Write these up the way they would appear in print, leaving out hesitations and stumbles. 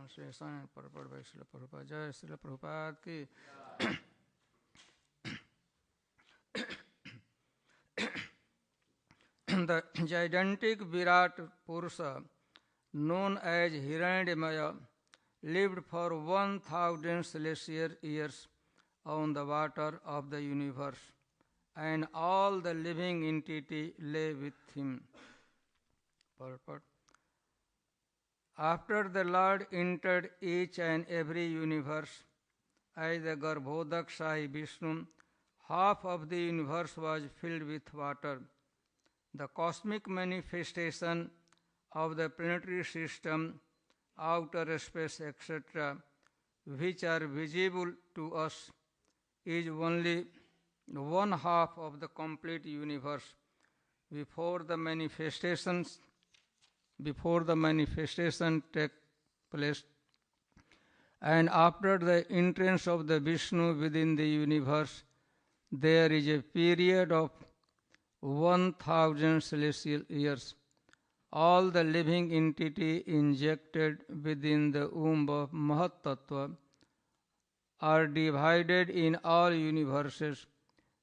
Translation and purport by Srila Prabhupada. Jai Srila Prabhupada ki. The gigantic Virat Purusha, known as Hiranyamaya, lived for 1,000 celestial years on the water of the universe, and all the living entity lay with him. Purport. After the Lord entered each and every universe, as the Garbhodakshai Vishnu, half of the universe was filled with water. The cosmic manifestation of the planetary system, outer space, etc., which are visible to us, is only one half of the complete universe. Before the manifestation take place, and after the entrance of the Vishnu within the universe, there is a period of 1,000 celestial years. All the living entity injected within the womb of Mahat Tattva are divided in all universes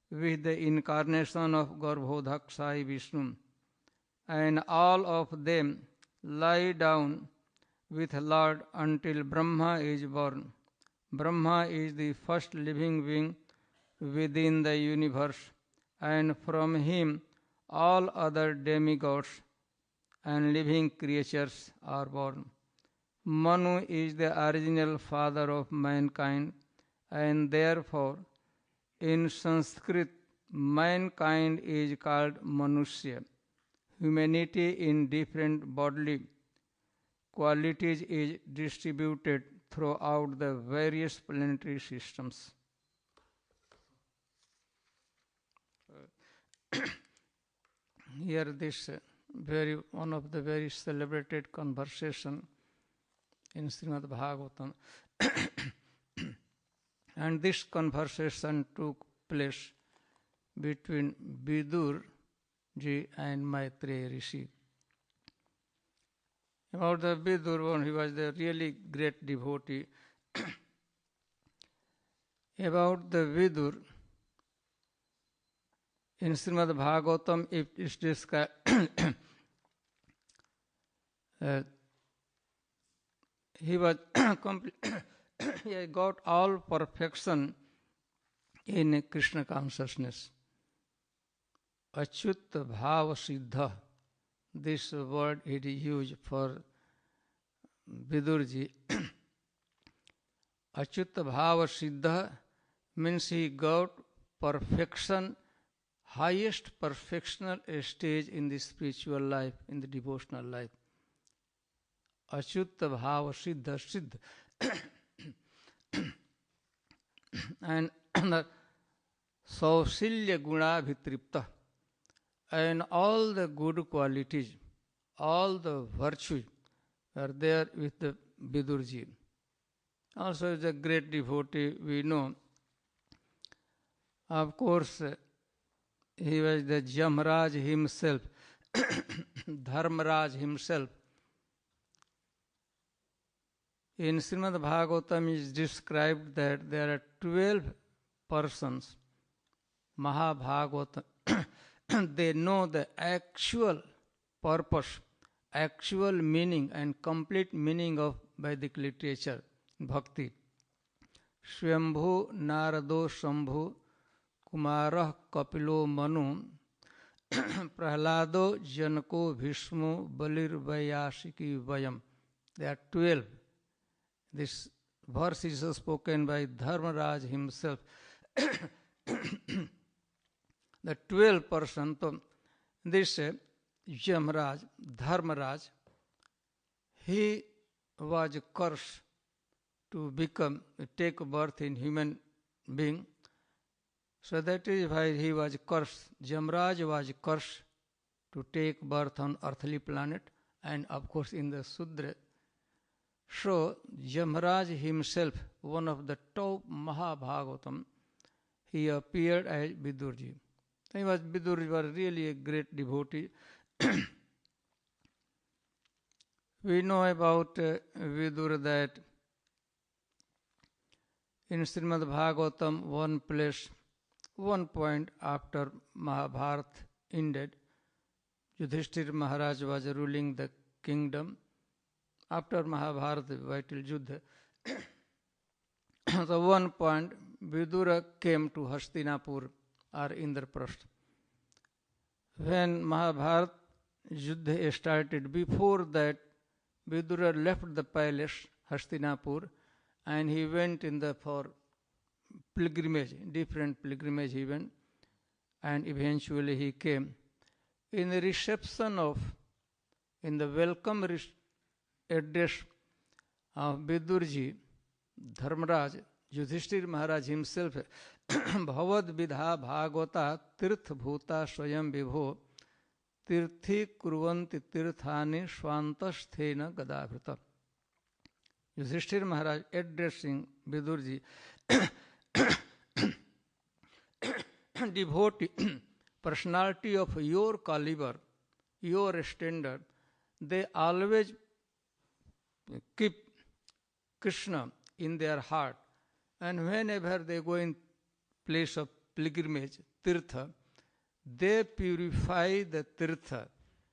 with the incarnation of Garbhodakshai Vishnu, and all of them lie down with Lord until Brahma is born. Brahma is the first living being within the universe, and from him all other demigods and living creatures are born. Manu is the original father of mankind, and therefore in Sanskrit mankind is called Manusya. Humanity in different bodily qualities is distributed throughout the various planetary systems. Here this one of the very celebrated conversation in Srimad Bhagavatam. And this conversation took place between Vidur ji and Maitreya Rishi. About the Vidur, he was the really great devotee. About the Vidur, in Srimad Bhagavatam, it is described he was he got all perfection in Krishna consciousness. Achyut bhava siddha, this word it is used for Vidurji. Achyut bhava siddha means he got perfection, highest perfectional stage in the spiritual life, in the devotional life. Achyut bhava siddha, siddha. And the Sausilya Guna Bhitripta, and all the good qualities, all the virtues are there with the Vidurji. Also is a great devotee, we know. Of course, he was the Jamraj himself, Dharmaraj himself. In Srimad Bhagavatam is described that there are 12 persons, Mahabhagavatam, they know the actual purpose, actual meaning and complete meaning of Vedic literature, Bhakti. Swambhu Narado Shambhu Kumarah Kapilo Manu Prahlado Janako Bhishmo Balir Vayashiki Vayam. There are 12. This verse is spoken by Dharmaraj himself. The 12 person, this Jamraj, Dharmaraj, he was cursed to take birth in human being. So that is why he was cursed. Jamraj was cursed to take birth on earthly planet, and of course in the Sudra. So Jamraj himself, one of the top Mahabhagavatam, he appeared as Vidurji. Vidurji was really a great devotee. We know about Vidur that in Srimad Bhagavatam, one place, one point after Mahabharata ended, Yudhishthir Maharaj was ruling the kingdom. After Mahabharata, vital Yuddha, so one point, Vidura came to Hastinapur or Indraprastha. When Mahabharata Yuddha started, before that, Vidura left the palace, Hastinapur, and he went for pilgrimage, different pilgrimage he went, and eventually he came. In the reception in the welcome address of Vidurji, Dharmaraj, Yudhishthir Maharaj himself, Bhavad Vidha Bhagavata Tirth Bhuta Swayam Vibho Tirthi Kurvanti Tirthani Swantasthena Gadabhrita. Yudhishthir Maharaj addressing Vidurji, devotee, personality of your caliber, your standard, they always keep Krishna in their heart. And whenever they go in place of pilgrimage, tirtha, they purify the tirtha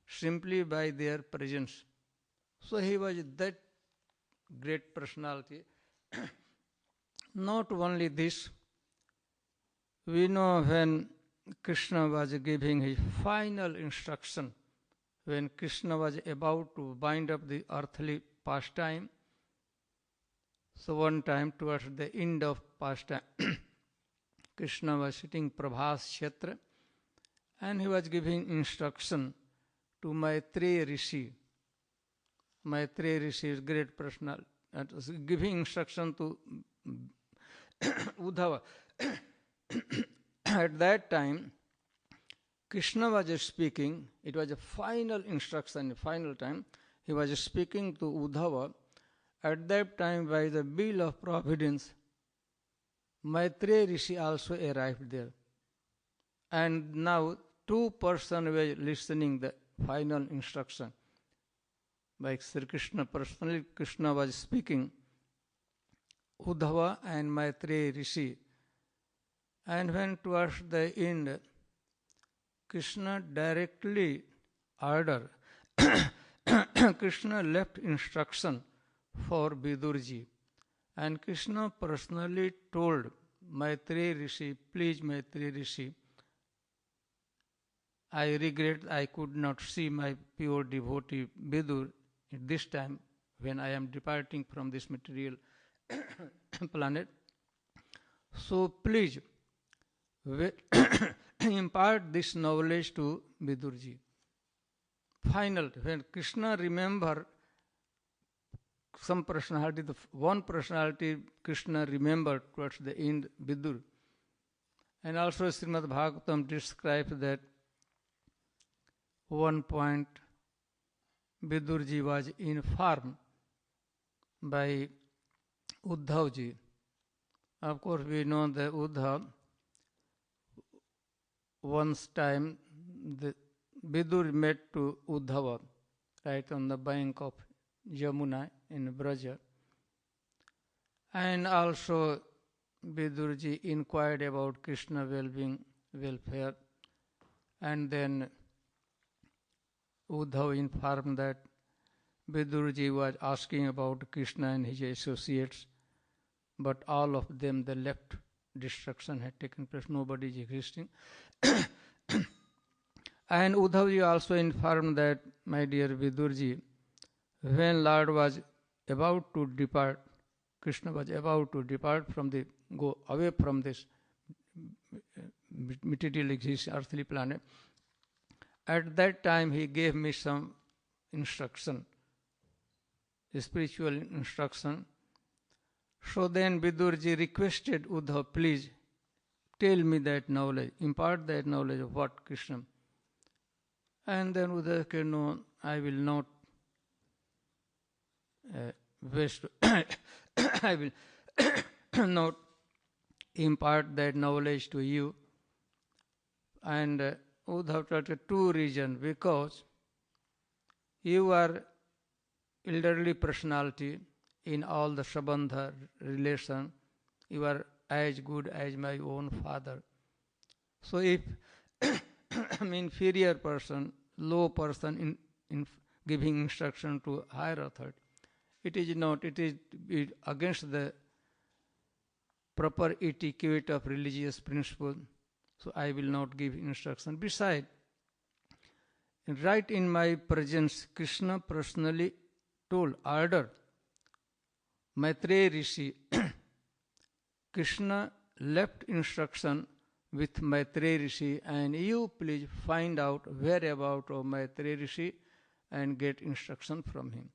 simply by their presence. So he was that great personality. Not only this, we know when Krishna was giving his final instruction, when Krishna was about to wind up the earthly pastime, so one time towards the end of pastime, Krishna was sitting Prabhas Kshetra and he was giving instruction to Maitreya Rishi. Maitreya Rishi is great personal, giving instruction to Uddhava. At that time, Krishna was speaking, it was a final instruction, final time, he was speaking to Uddhava. At that time, by the will of providence, Maitreya Rishi also arrived there. And now, two persons were listening the final instruction. By Sri Krishna personally, Krishna was speaking, Uddhava and Maitreya Rishi. And when towards the end, Krishna directly ordered, Krishna left instruction for Vidurji. And Krishna personally told Maitreya Rishi, please Maitreya Rishi, I regret I could not see my pure devotee Vidur at this time when I am departing from this material planet. So please impart this knowledge to Vidurji. Final, when Krishna remembered some personality, the one personality Krishna remembered towards the end, Vidur. And also Srimad Bhagavatam describes that one point Vidurji was informed by Uddhavji. Of course, we know that Uddhav, once time, the Vidur met to Uddhava right on the bank of Yamuna in Braja. And also Vidurji inquired about Krishna well-being, welfare. And then Uddhav informed that Vidurji was asking about Krishna and his associates, but all of them, they left. Destruction had taken place, nobody is existing. And Uddhavji also informed that, my dear Vidurji, when Lord was about to depart, Krishna was about to depart go away from this material existing earthly planet, at that time he gave me some instruction, spiritual instruction. So then Vidurji requested Uddhav, please tell me that knowledge, impart that knowledge of what Krishna. And then Uddhav said, no, I will not waste, I will not impart that knowledge to you. And Uddhav told two reasons, because you are elderly personality in all the Sambandha relation. You are as good as my own father. So if inferior person, low person in giving instruction to higher authority, it is not, it is against the proper etiquette of religious principle. So I will not give instruction. Besides, right in my presence, Krishna personally told, order Maitreya Rishi. Krishna left instruction with Maitreya Rishi, and you please find out whereabout of Maitreya Rishi and get instruction from him.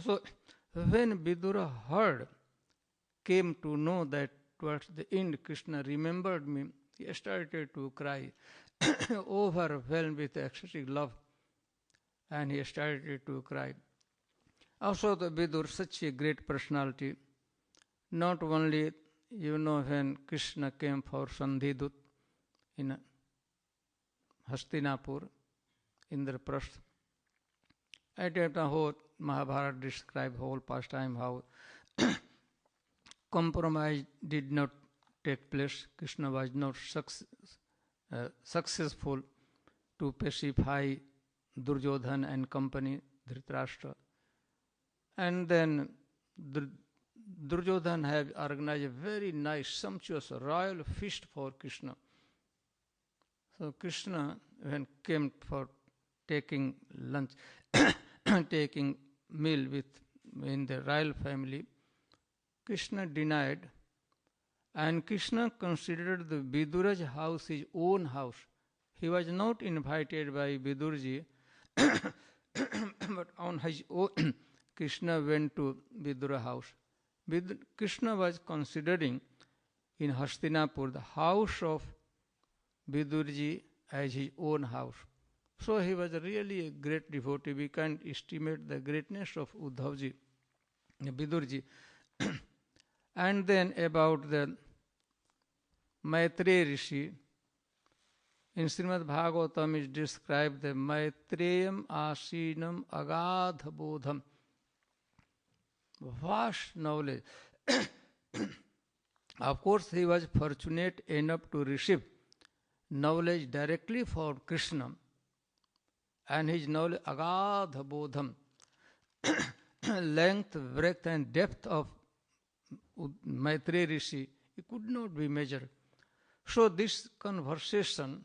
So when Vidura came to know that towards the end Krishna remembered me, he started to cry, overwhelmed with ecstatic love, and he started to cry. Also the Vidur, such a great personality, not only, when Krishna came for Sandhidut in Hastinapur, Indraprastha, at that the whole Mahabharata described whole pastime how compromise did not take place. Krishna was not successful to pacify Duryodhana and company, Dhritarashtra. And then Duryodhana had organized a very nice, sumptuous, royal feast for Krishna. So Krishna, when came for taking lunch, taking meal in the royal family, Krishna denied, and Krishna considered the Vidura's house his own house. He was not invited by Vidurji, but on his own, Krishna went to Vidura house. Krishna was considering in Hastinapur the house of Vidurji as his own house. So he was really a great devotee. We can't estimate the greatness of Uddhavji, Vidurji. And then about the Maitreya Rishi, in Srimad Bhagavatam is described the Maitreyam Asinam Agadha Bodham, vast knowledge. Of course, he was fortunate enough to receive knowledge directly from Krishna, and his knowledge Agadha Bodham, length, breadth and depth of Maitreya Rishi, it could not be measured. So this conversation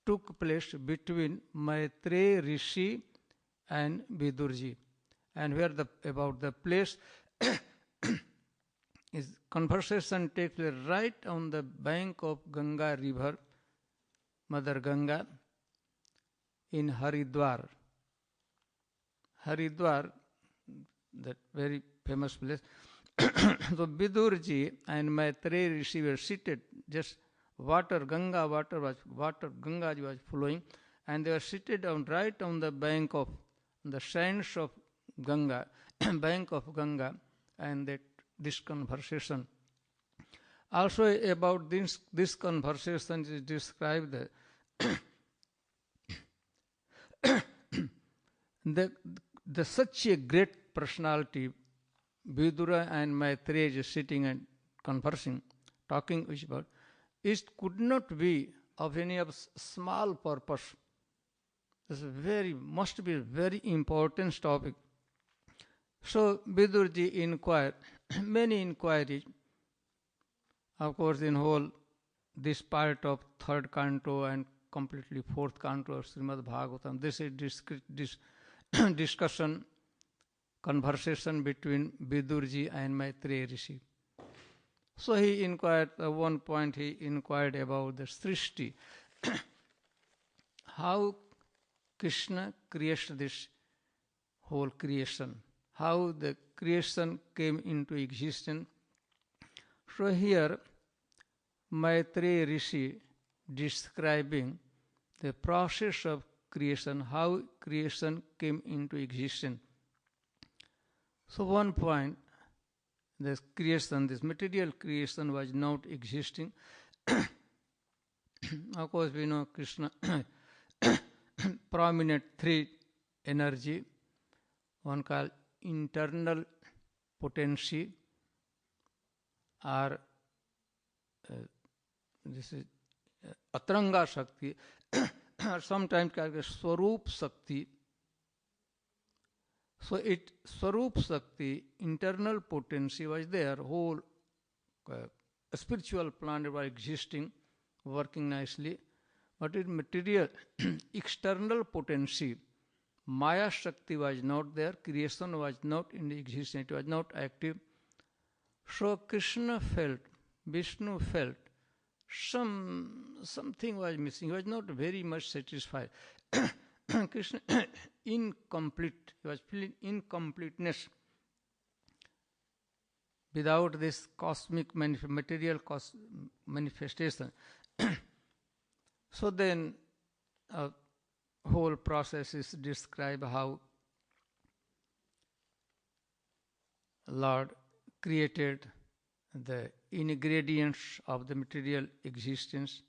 took place between Maitreya Rishi and Vidurji. And where about the place is conversation takes place right on the bank of Ganga river, Mother Ganga, in Haridwar. Haridwar, that very famous place. So Vidurji and Maitreya Rishi were seated, just Ganga was flowing, and they were seated right on the bank of the sands of Ganga, bank of Ganga, and this conversation. Also about this conversation is described the such a great personality, Vidura and Maitreya sitting and conversing, talking about, it could not be of any of small purpose. This must be a very important topic. So Vidurji inquired, many inquiries. Of course, in whole this part of third canto and completely fourth canto of Srimad Bhagavatam, this is discussion, conversation between Vidurji and Maitreya Rishi. So he inquired, at one point he inquired about the Srishti, how Krishna creates this whole creation, how the creation came into existence. So here Maitreya Rishi describing the process of creation, how creation came into existence. So one point, this creation, this material creation was not existing. Of course, we know Krishna prominent three energy, one called internal potency, or this is Atranga Shakti, or sometimes called Swarup Shakti. So it Swarup Shakti, internal potency was there, whole spiritual planet was existing, working nicely, but in material, external potency, Maya Shakti was not there, creation was not in existence, it was not active. So Krishna felt, Vishnu felt, something was missing, he was not very much satisfied. Krishna, incomplete, he was feeling incompleteness without this cosmic material manifestation. So then a whole process is described how Lord created the ingredients of the material existence,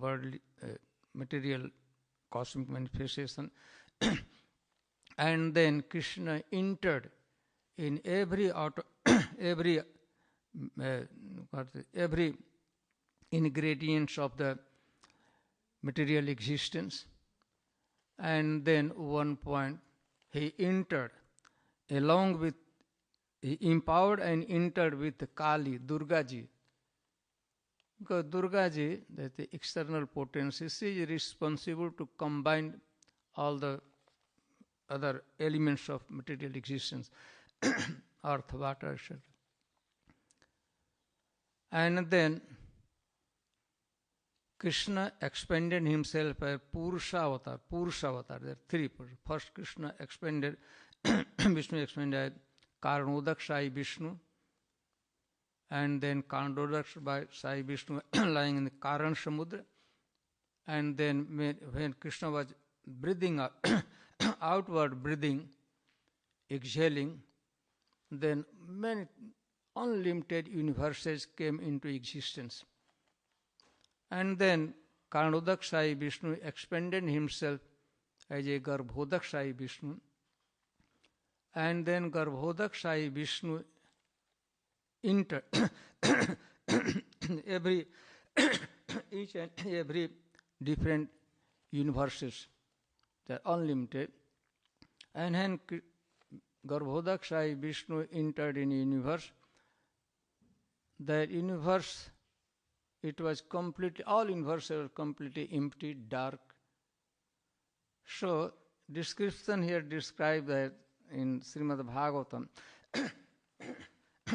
worldly, material cosmic manifestation, and then Krishna entered in every every ingredients of the material existence, and then one point he entered along with, he empowered and entered with Kali, Durga Ji. Because Durga Ji, that the external potency, she is responsible to combine all the other elements of material existence, earth, water, etc. And then Krishna expanded himself as Purusha Avatar. There are three. First Krishna expanded, Vishnu expanded as Karnodak Sai Vishnu, and then Karnodak Sai Vishnu lying in the Karan Samudra. And then when Krishna was breathing out, outward breathing, exhaling, then many unlimited universes came into existence. And then Karnodak Sai Vishnu expanded himself as a Garbhodak Sai Vishnu. And then Garbhodak Sai Vishnu entered each and every different universes, they are unlimited. And then Garbhodak Sai Vishnu entered in a universe. That universe, it was completely, all universes were completely empty, dark. So, description here described that in Srimad Bhagavatam,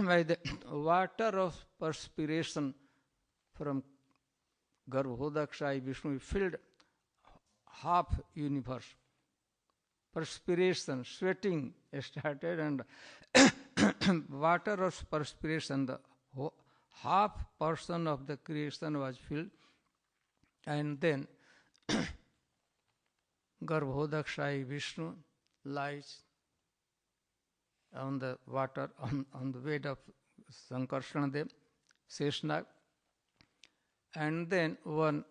by the water of perspiration from Garbhodak Sai Vishnu filled half universe. Perspiration, sweating started, and water of perspiration, the half portion of the creation was filled, and then Garbhodak Sai Vishnu lies on the water, on the weight of Sankarsana Dev, Seshnag, and then one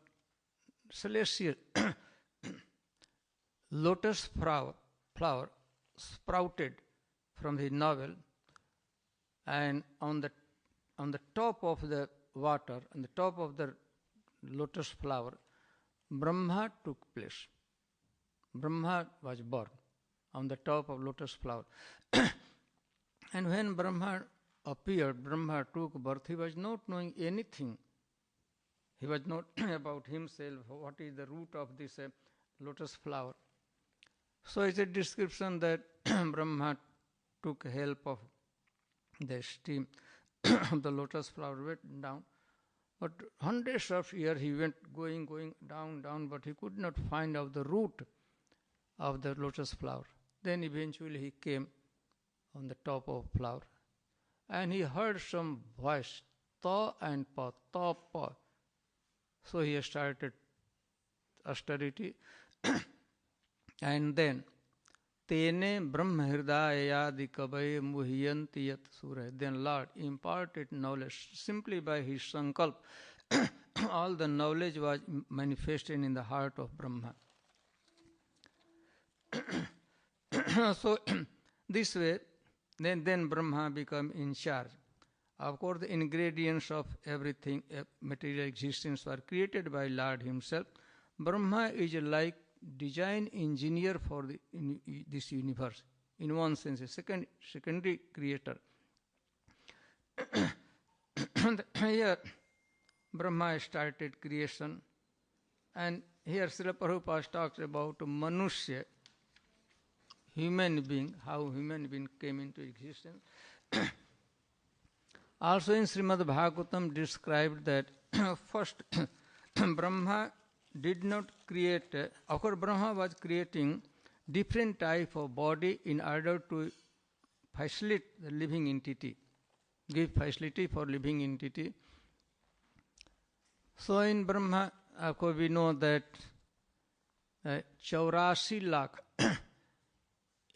celestial lotus flower sprouted from the navel, and on the top of the water, on the top of the lotus flower, Brahma took place. Brahma was born on the top of lotus flower. And when Brahma appeared, Brahma took birth, he was not knowing anything. He was not about himself, what is the root of this lotus flower. So it's a description that Brahma took help of the steam of the lotus flower, went down. But hundreds of years he went going down, but he could not find out the root of the lotus flower. Then eventually he came on the top of flower, and he heard some voice, ta and pa, ta pa. So he started austerity, and then Tene Brahma Hridayadi Kabaye Muhyanti Yat Surah. Then Lord imparted knowledge simply by his sankalp. All the knowledge was manifested in the heart of Brahma. So this way, then Brahma become in charge. Of course, the ingredients of everything, material existence, were created by Lord Himself. Brahma is like design engineer for this universe. In one sense, a secondary creator. Here, Brahma started creation, and here Srila Prabhupada talks about Manusya, human being, how human being came into existence. Also in Srimad Bhagavatam described that first Brahma did not create, of course Brahma was creating different type of body in order to facilitate the living entity, give facility for living entity. So in Brahma, of course we know that 84 lakh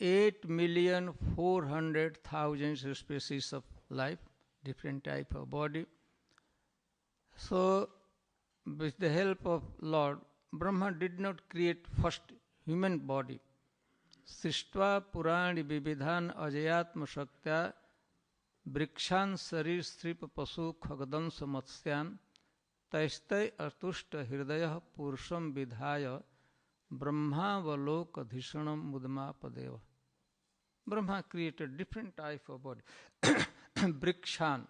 8,400,000 species of life, different type of body. So with the help of Lord, Brahma did not create first human body. Srishtva Purani Vividhan Ajayatma Shaktya Vrikshan Sarir Strip Pasu Khagdans Matsyan Taistai Artushta Hridaya Purusham Vidhaya Brahma Valok Dhishanam Mudmapadeva. Brahma created different type of body. Vrikshan,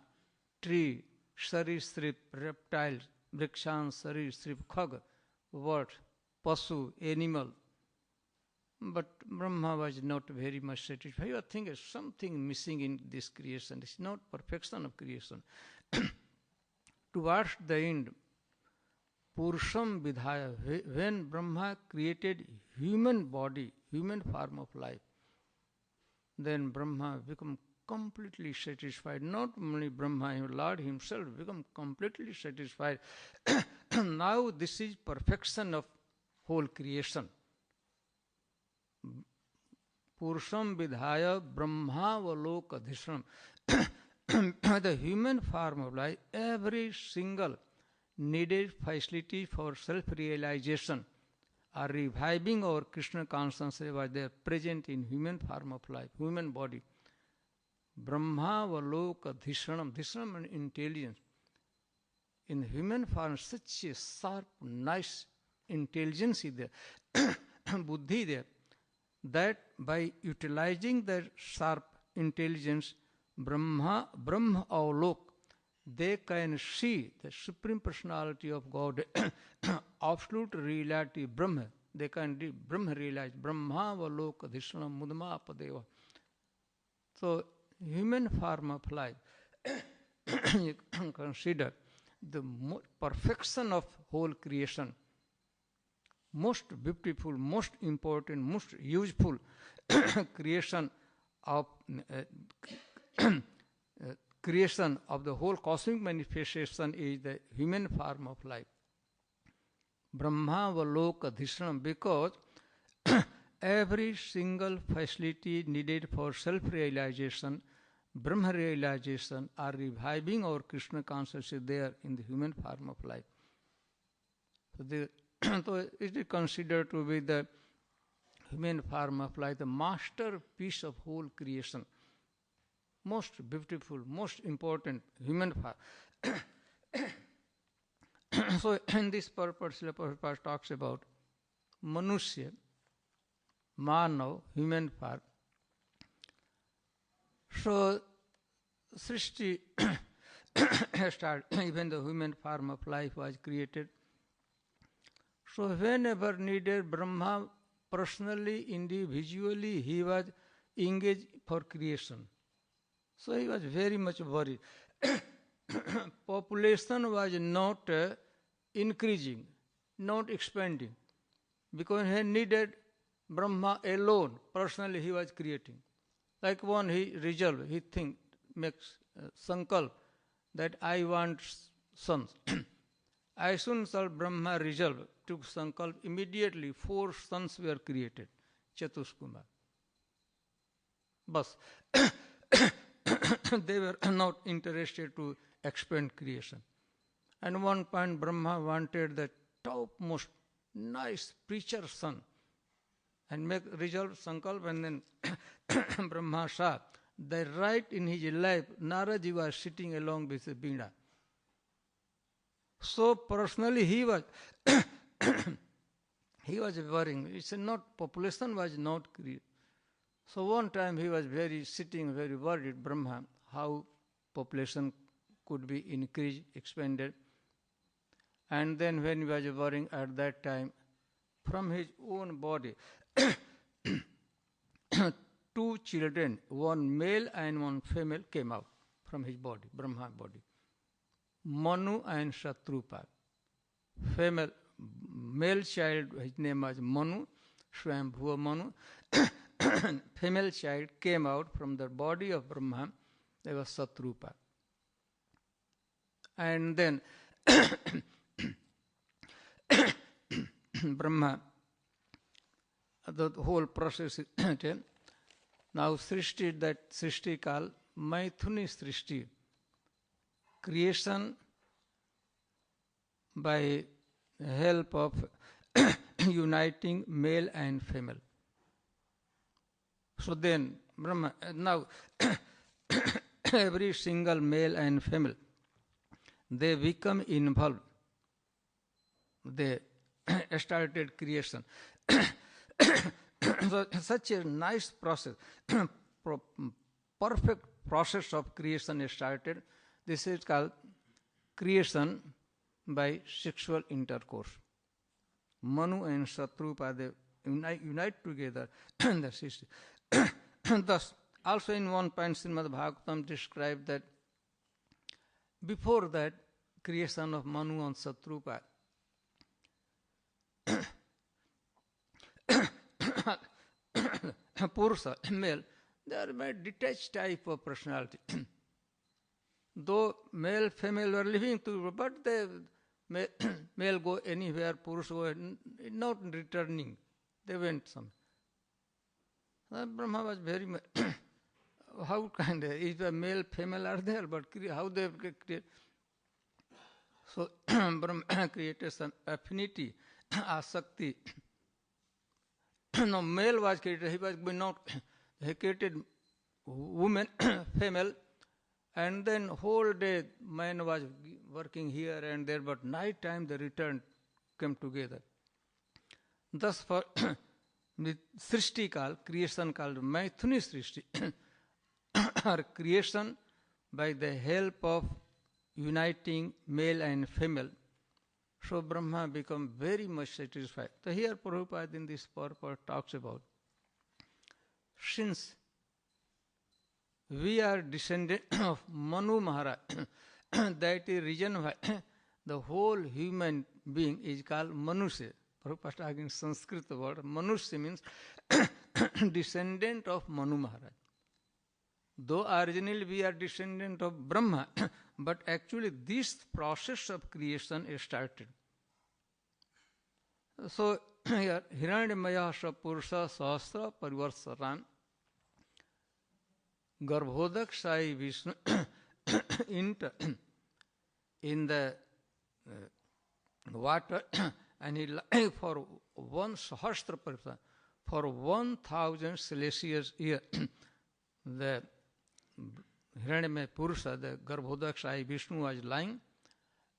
tree, Sarisrip, reptiles, Vrikshan, Sarisrip, Khag, what, Pasu, animal. But Brahma was not very much satisfied. You think there's something missing in this creation. It's not perfection of creation. Towards the end, Purusham Vidhaya, when Brahma created human body, human form of life, then Brahma become completely satisfied. Not only Brahma, Lord Himself become completely satisfied. Now this is perfection of whole creation. Purusham Vidhaya Brahma Valok Dhishanam. The human form of life, every single needed facility for self-realization or reviving our Krishna consciousness was there present in human form of life, human body. Brahma Valoka Dhishanam, Dhishanam and intelligence. In human form, such a sharp, nice intelligence is there, buddhi there, that by utilizing that sharp intelligence, Brahma Avalok, they can see the Supreme Personality of God, absolute reality, Brahma. They can Brahma realize, Brahma Valoka Dhishanam Mudmapadeva. So, human form of life, you can consider the perfection of whole creation, most beautiful, most important, most useful creation of creation of the whole cosmic manifestation is the human form of life. Brahma Valoka Dhishanam, because every single facility needed for self-realization, Brahma realization, or reviving our Krishna consciousness is there in the human form of life. So it is considered to be the human form of life, the masterpiece of whole creation. Most beautiful, most important human form. So in this purpose, Srila Prabhupada talks about Manusya, Manav, human form. So Srishti started, even the human form of life was created. So whenever needed, Brahma personally, individually, he was engaged for creation. So he was very much worried. Population was not increasing, not expanding, because he needed Brahma alone. Personally, he was creating. Like one, he resolved, he makes sankalp that I want sons. As soon as Brahma resolved, took sankalp, immediately 4 sons were created. Chatuskumar. Bas. They were not interested to expand creation. And one point Brahma wanted the topmost nice preacher son. and make resolve sankalp, and then Brahma saw that right in his life, Naraji was sitting along with the Veena. So personally he was he was worrying. It's not, population was not created. So one time he was sitting very worried, Brahma, how population could be increased, expanded. And then when he was worrying at that time, from his own body, two children, one male and one female, came out from his body, Brahma body. Manu and Shatrupa. Male child, his name was Manu, Swambhuva Manu. Female child came out from the body of Brahma, that was Satrupa. And then Brahma, the whole process is now Srishti, that Srishti called Maithuni Srishti, creation by help of uniting male and female. So then Brahma, now every single male and female, they become involved. They started creation. So such a nice process, perfect process of creation is started. This is called creation by sexual intercourse. Manu and Shatrupa, they unite together. Thus, also in one point, Srimad Bhagavatam described that before that creation of Manu and Shatrupa, Purusha, male, they are a detached type of personality. Though male, female were living together, but the male go anywhere, Purusha go, not returning. They went some. Brahma was very much, how kind of, if a male, female are there, but how they create. So Brahma created some affinity, asakti. No, male was created, he was not, he created woman, female, and then whole day man was working here and there, but night time they returned, came together. Thus for the Srishti called, creation called Maithuni Srishti, or creation by the help of uniting male and female. So Brahma become very much satisfied. So here Prabhupada in this purport talks about, since we are descendant of Manu Maharaj, that is reason why the whole human being is called Manusya. Prabhupada talking Sanskrit word, Manusya means descendant of Manu Maharaj. Though originally we are descendant of Brahma, but actually this process of creation is started. So here, Hiranyamaya Purusha Sahasra Parivarsaran Garbhodak Sai Vishnu in the water, and he for 1 Sahasra Parivarsaran, for 1,000 celestial years, the Hiranyamaya Purusha, the Garbhodak Sai Vishnu was lying,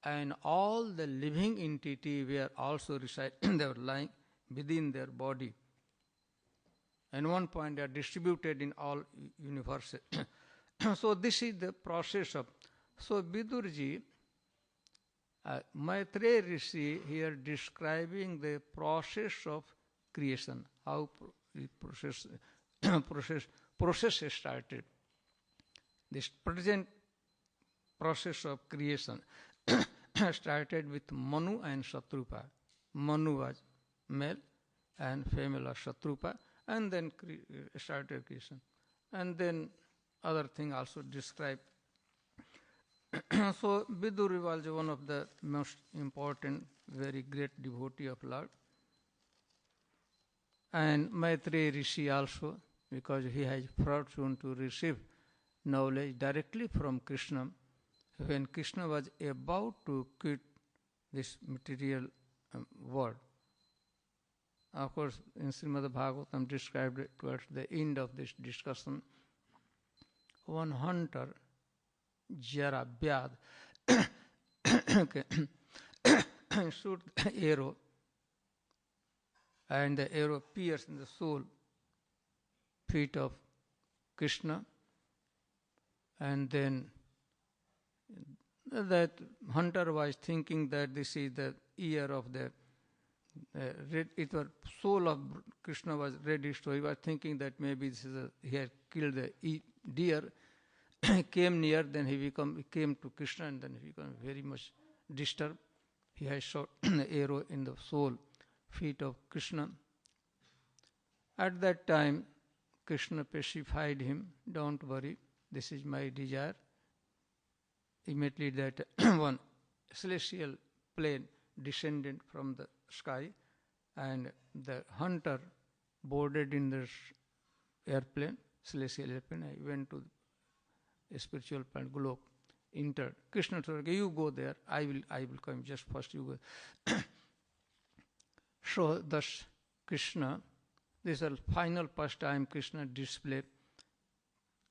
and all the living entity were also residing, they were lying within their body. And one point they are distributed in all universes. So this is the process of, so Vidurji, Maitreya Rishi here describing the process of creation, how the process is started. This present process of creation started with Manu and Shatrupa. Manu was male and female was Shatrupa, and then started creation. And then other thing also described. So Viduri was one of the most important, very great devotee of Lord. And Maitreya Rishi also, because he has fortune to receive knowledge directly from Krishna. When Krishna was about to quit this material world, of course, in Srimad Bhagavatam described it towards the end of this discussion. One hunter, Jara Vyad, shoot the arrow, and the arrow pierces in the sole feet of Krishna, and then that hunter was thinking that this is the ear of the it was soul of Krishna was reddish, so he was thinking that maybe this is he had killed the deer. Came near, then he came to Krishna, and then he became very much disturbed. He had shot the arrow in the sole feet of Krishna. At that time, Krishna pacified him. Don't worry, this is my desire. Immediately that one celestial plane descended from the sky, and the hunter boarded in the airplane, celestial airplane. I went to a spiritual planet, Golok, entered. Krishna said, okay, you go there, I will come, just first you go. So thus Krishna, this is the final pastime Krishna displayed,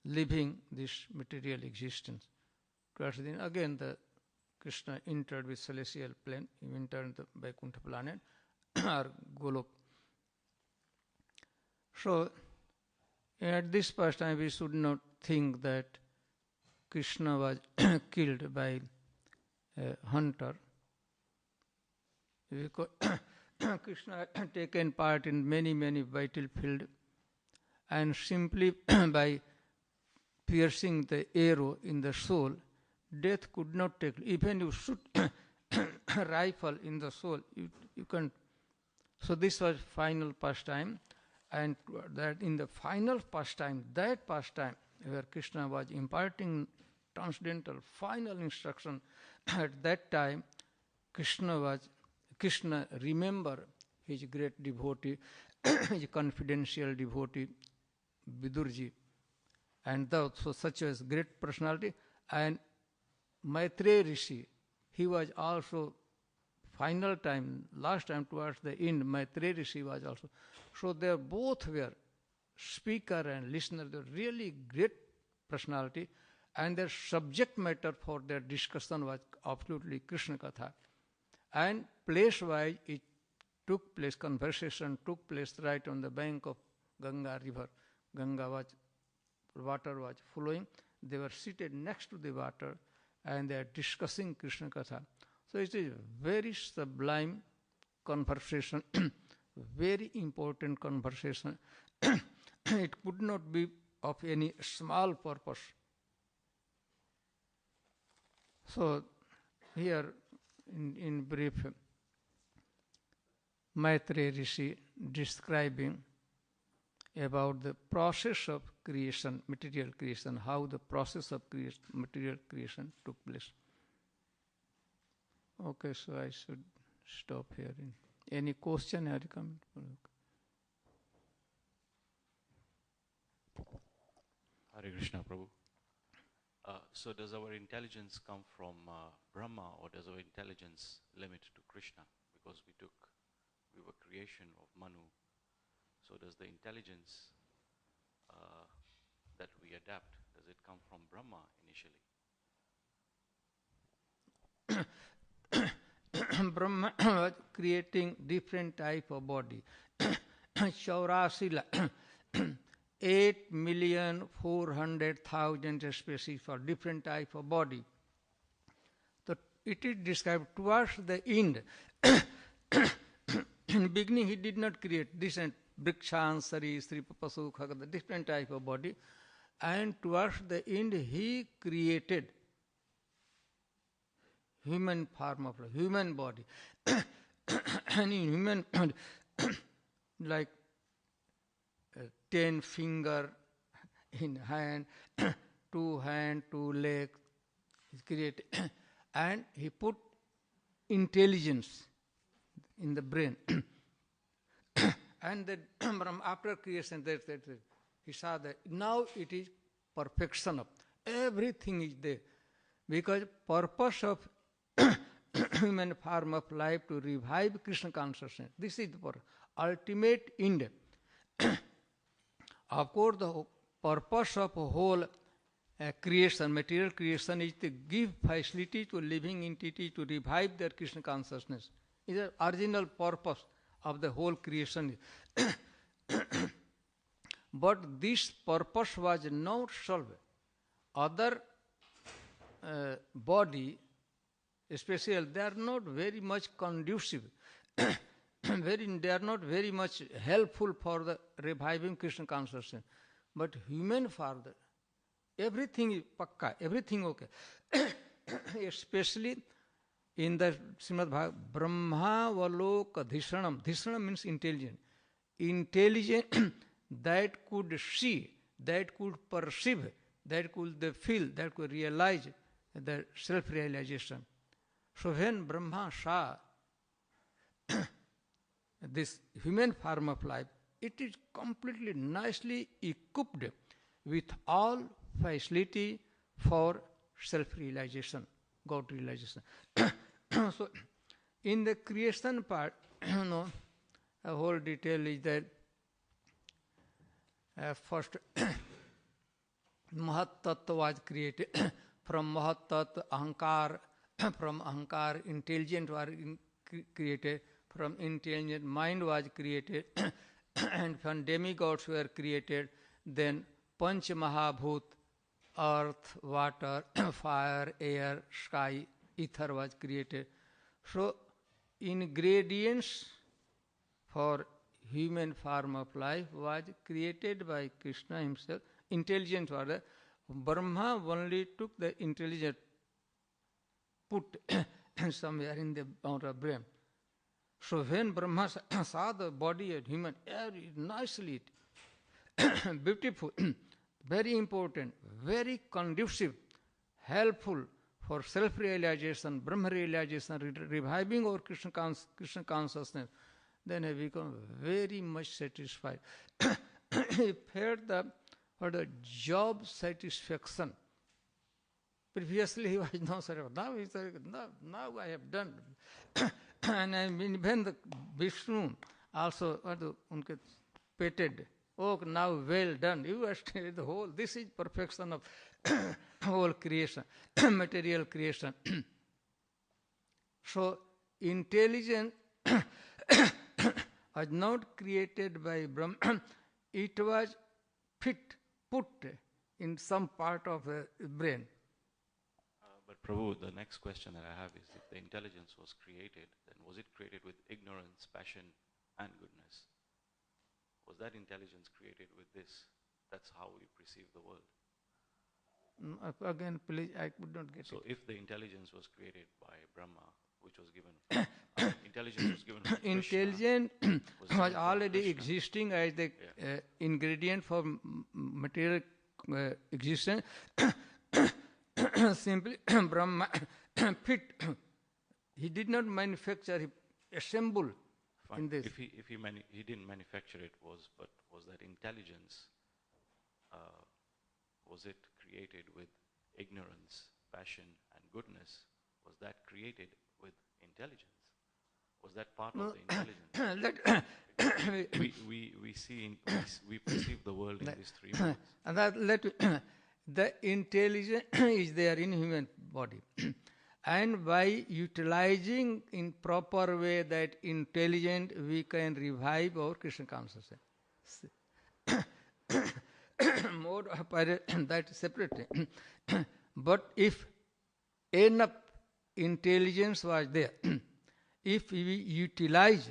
living this material existence. Towards the end, again the Krishna entered with celestial plane, he entered the Vaikuntha planet, or Golok. So at this pastime we should not think that Krishna was killed by a hunter, because Krishna had taken part in many vital fields, and simply by piercing the arrow in the soul, death could not take. Even you shoot a rifle in the soul, you can't. So this was final pastime, and that in the final pastime, that pastime where Krishna was imparting transcendental final instruction, at that time Krishna remember his great devotee, his confidential devotee, Vidurji, and so such as great personality, and Maitreya Rishi, he was also final time, last time towards the end, Maitreya Rishi was also. So they both were speaker and listener, they were really great personality, and their subject matter for their discussion was absolutely Krishna Katha. And place-wise, it took place, conversation took place right on the bank of Ganga river. Water was flowing. They were seated next to the water, and they are discussing Krishna Katha. So it is very sublime conversation, very important conversation. It could not be of any small purpose. So here, in brief, Maitreya Rishi describing about the process of creation, material creation, how the process of material creation took place. Okay, so I should stop here. Any question or comment? Hare Krishna, Prabhu. So does our intelligence come from Brahma, or does our intelligence limit to Krishna? Because we were creation of Manu. So does the intelligence that we adapt, does it come from Brahma initially? Brahma was creating different type of body. 8,400,000 species for different type of body. So it is described towards the end. In beginning he did not create different Brikshan, Sari, Sri, Pasu, Khagada, different type of body. And towards the end he created human form of human body. And in human body, like 10 finger in hand, 2 hand, 2 legs, he created. And he put intelligence in the brain. And then from after creation, he saw that now it is perfection of everything is there. Because purpose of human form of life to revive Krishna consciousness. This is the purpose. ultimate end. Of course, the purpose of whole creation, material creation, is to give facility to living entity to revive their Krishna consciousness. Is the original purpose of the whole creation. But this purpose was not solved. Other body, especially, they are not very much conducive. They are not very much helpful for the reviving Krishna consciousness. But human father, everything is pakka, everything okay. Especially in the Srimad Bhagavatam, Brahma Valoka Dhishanam. Dhishanam means intelligent. Intelligent that could see, that could perceive, that could feel, that could realize the self-realization. So when Brahma saw this human form of life, it is completely nicely equipped with all facility for self-realization, God realization. So in the creation part, a whole detail is that first Mahat Tattva was created. From Mahat Tattva, Ahankar, from Ahankar, intelligent was created. From intelligent, mind was created. And from demigods were created. Then Panch Mahabhut, earth, water, fire, air, sky, ether was created. So ingredients for human form of life was created by Krishna himself. Intelligent was there. Brahma only took the intelligent, put somewhere in the outer brain. So when Brahma saw the body of human, very nicely, beautiful, very important, very conducive, helpful for self-realization, Brahma realization, reviving our Krishna consciousness, then he become very much satisfied. He felt the job satisfaction. Previously he was not satisfied. Now he said, now I have done. And when the Vishnu also petted, oh, now well done. You are the whole, this is perfection of whole creation, material creation. So intelligence was not created by Brahma. It was put in some part of the brain. But Prabhu, the next question that I have is, if the intelligence was created, then was it created with ignorance, passion, and goodness? Was that intelligence created with this? That's how we perceive the world. Again, please, I could not get it. So if the intelligence was created by Brahma, which was given, intelligence was given from Intelligence Krishna, was already existing as the ingredient for material existence. Simply Brahma fit. He did not manufacture, he assembled in this. If he didn't manufacture it, but was that intelligence, was it created with ignorance, passion, and goodness? Was that created with intelligence? Was that part of the intelligence? we perceive the world in these three ways. And the intelligence is there in human body. And by utilizing in proper way that intelligence, we can revive our Krishna consciousness. Mode of that is separate. But if enough intelligence was there, if we utilize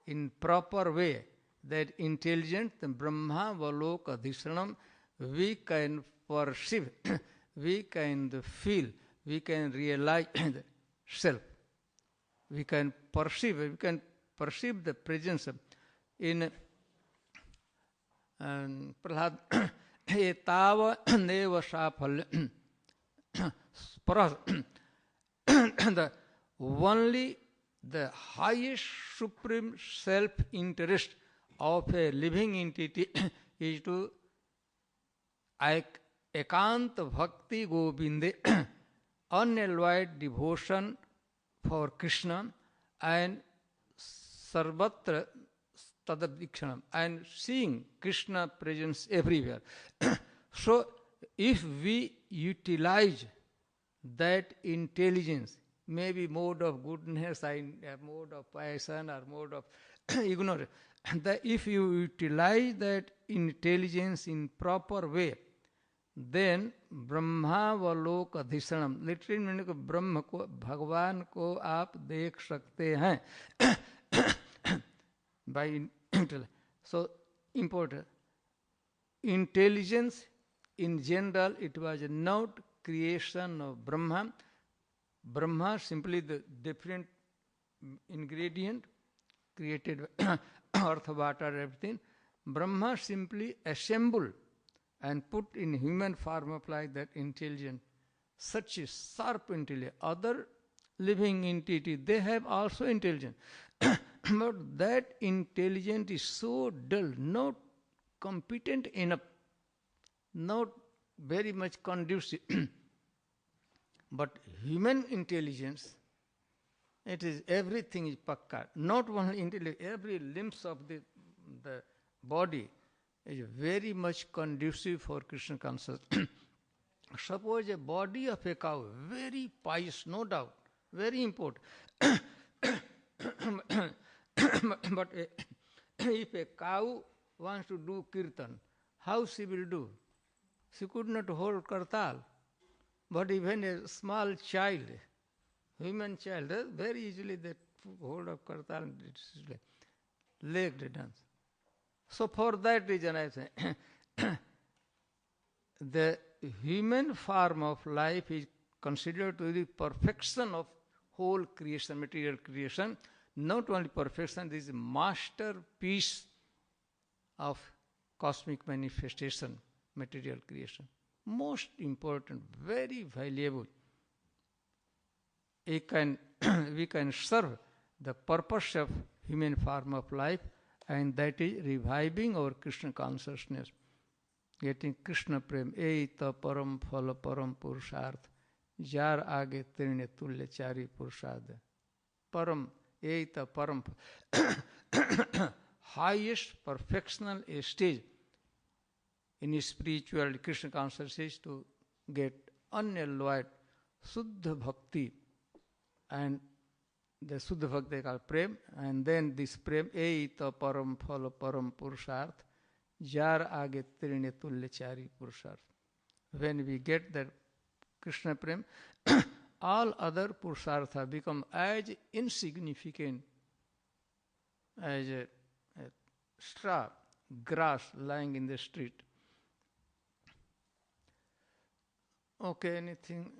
in proper way that intelligence, the Brahma Valoka Dhishanam, we can perceive, we can feel, we can realize the self. We can perceive the presence in Prahlad etava neva safalya. The only the highest supreme self-interest of a living entity is to ekant bhakti govinde, unalloyed devotion for Krishna, and sarvatra tadadikshanam, and seeing Krishna presence everywhere. So, if we utilize that intelligence, maybe mode of goodness, mode of passion, or mode of ignorance, if you utilize that intelligence in proper way, then ब्रह्मावलोक अधिशणम, literally मैंने को ब्रह्म को, भगवान को आप देख सकते हैं by so important. Intelligence in general, it was not creation of Brahma. Brahma simply the different ingredient created earth, water, everything. Brahma simply assembled and put in human form of like that intelligence, such a sharp intelligence. Other living entity, they have also intelligence. But that intelligence is so dull, not competent enough, not very much conducive. But human intelligence, it is everything is pakka. Not only intelligence, every limbs of the body is very much conducive for Krishna consciousness. Suppose a body of a cow, very pious, no doubt, very important. But if a cow wants to do kirtan, how she will do? She could not hold kartal. But even a small child, human child, very easily they hold of kartal and leg they dance. So for that reason I say, the human form of life is considered to be perfection of whole creation, material creation. Not only perfection, this is masterpiece of cosmic manifestation, material creation. Most important, very valuable. We can serve the purpose of human form of life, and that is reviving our Krishna consciousness, getting Krishna prem, eita param phala param purusharth, jar age trine tulya chari purushad. Param, eita param, highest perfectional stage in spiritual Krishna consciousness to get unalloyed Suddha Bhakti, and the Suddha Bhakti called Prem, and then this Prem, eita param phala param purusharth, jar age trine tulya chari purusharth. When we get that Krishna Prem, all other purushartha become as insignificant as a straw, grass lying in the street. Okay, anything?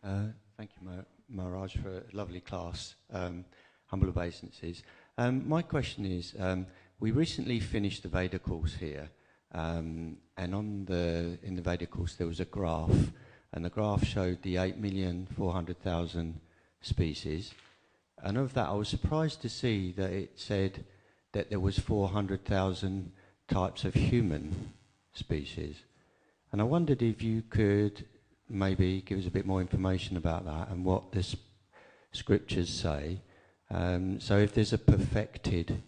Thank you, Maharaj, for a lovely class. Humble obeisances. My question is, we recently finished the Veda course here, and in the Veda course there was a graph, and the graph showed the 8,400,000 species, and of that I was surprised to see that it said that there was 400,000 types of human species. And I wondered if you could maybe give us a bit more information about that and what the scriptures say. So if there's a perfected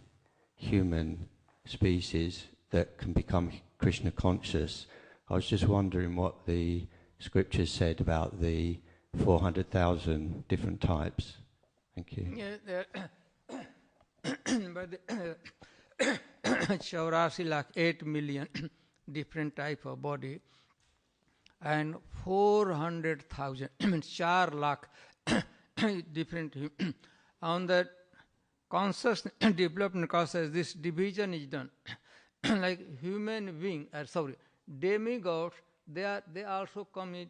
human species that can become Krishna conscious, I was just wondering what the scriptures said about the 400,000 different types. Thank you. Yeah, but 84 lakh 8 million different type of body, and 400,000 means 4 lakh different on that conscious development process. This division is done. Like human being, demigods, they also come in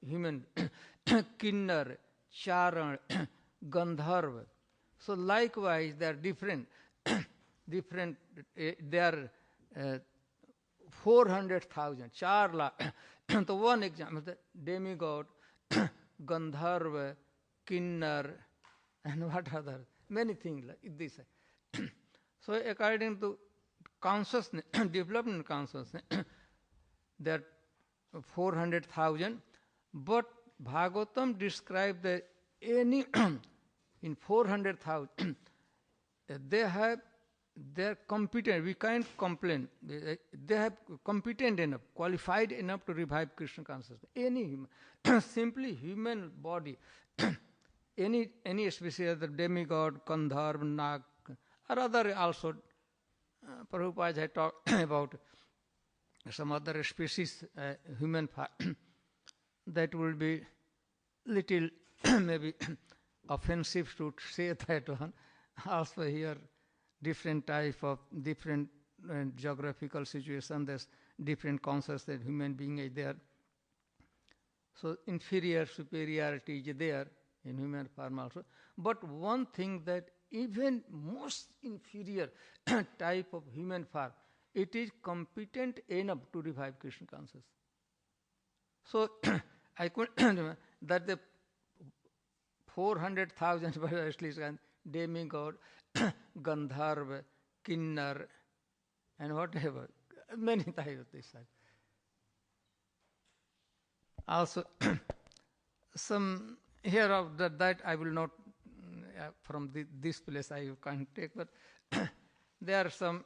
human Kinnar, Charan, Gandharva. So likewise they are different. They are 400,000, 4 lakh. So one example, the demigod, Gandharva, Kinnar, and what other, many things like this. So according to consciousness, development consciousness, there are 400,000, but Bhagavatam describes the any in 400,000, they're competent. We can't complain. They have competent enough, qualified enough to revive Krishna consciousness. Any human, simply human body, any species, the demigod, Gandharva, Nag, or other also. Prabhupada had talked about some other species, human that will be little maybe offensive to say that one. Also here, different type of different geographical situation, there's different consciousness that human being is there. So inferior, superiority is there in human form also. But one thing that even most inferior type of human form, it is competent enough to revive Krishna consciousness. So I could that the 400,000 at least demigod, Gandharva, Kinnar, and whatever, many types of this type. Also, some here of that I will not from this place I can't take, but there are some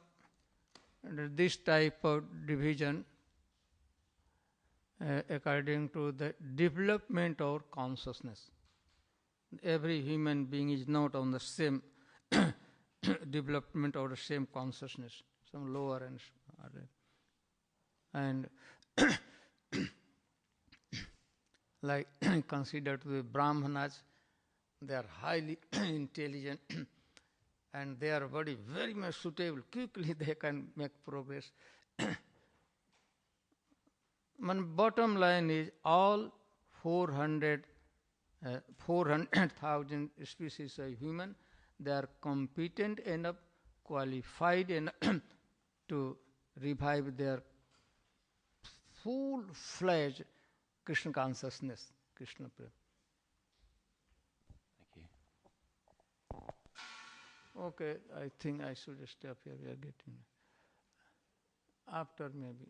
this type of division according to the development of consciousness. Every human being is not on the same development or the same consciousness. Some lower and like considered to be Brahmanas, they are highly intelligent and their body very much suitable. Quickly they can make progress. Bottom line is all 400,000 species of human, they are competent enough, qualified enough to revive their full-fledged Krishna consciousness, Krishna Prem. Thank you. Okay, I think I should stop here. We are getting after maybe.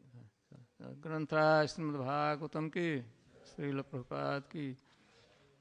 Grantha Srimad Bhagavatam ki, Srila Prabhupada ki.